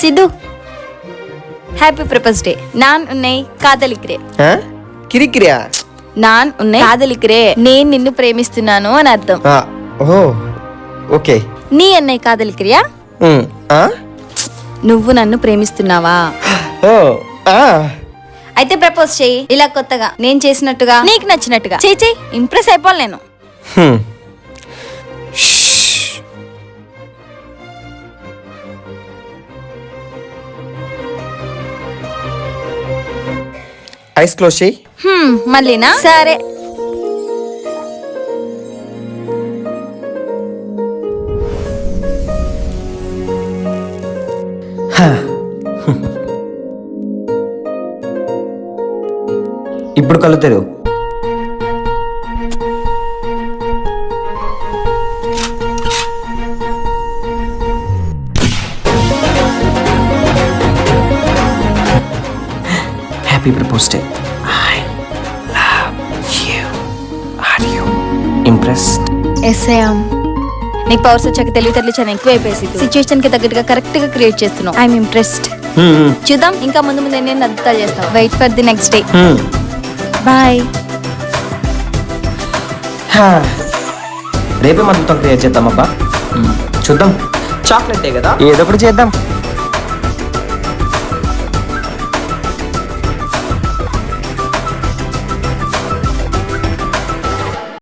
சித்து happy propose டே. நான் உன்னை காதலிக்கிறேன். కిరికిరియా நான் உன்னை காதலிக்கிறேன். నేను నిన్ను ప్రేమిస్తున్నాను అని అర్థం. ఓ ఓకే. నీ ఎన్నై కాదలికిరియా? నువ్వు నన్ను ప్రేమిస్తున్నావా? ఓ అయితే ప్రపోజ్ చెయ్యి. ఇలా కొత్తగా నేను చేసినట్టుగా నీకు నచ్చినట్టుగా చెయ్యి. ఇంప్రెస్ అయిపోవాలి నేను. ఐస్ క్లోజ్ చెయ్యి. మళ్ళీనా? సరే. ఇప్పుడు కళ్ళు తెరువు. Happy propose day. I love you. Are you impressed? Yes I am. నీకు పవర్స్ వచ్చాక తెలివితేటలు చాలా ఎక్కువ అయిపోయేసి సిచ్యువేషన్ కి తగ్గట్టుగా కరెక్ట్ గా క్రియేట్ చేస్తున్నావు. I'm impressed. చూద్దాం ఇంకా ముందు ముందు ఎన్ని అద్భుతాలు చేస్తావు. Wait for the next day. Bye. రేపే మొత్తం క్రియేట్ చేద్దాం అబ్బా. చూద్దాం. చాక్లెట్ డే కదా, ఏదో ఒకటి చేద్దాం.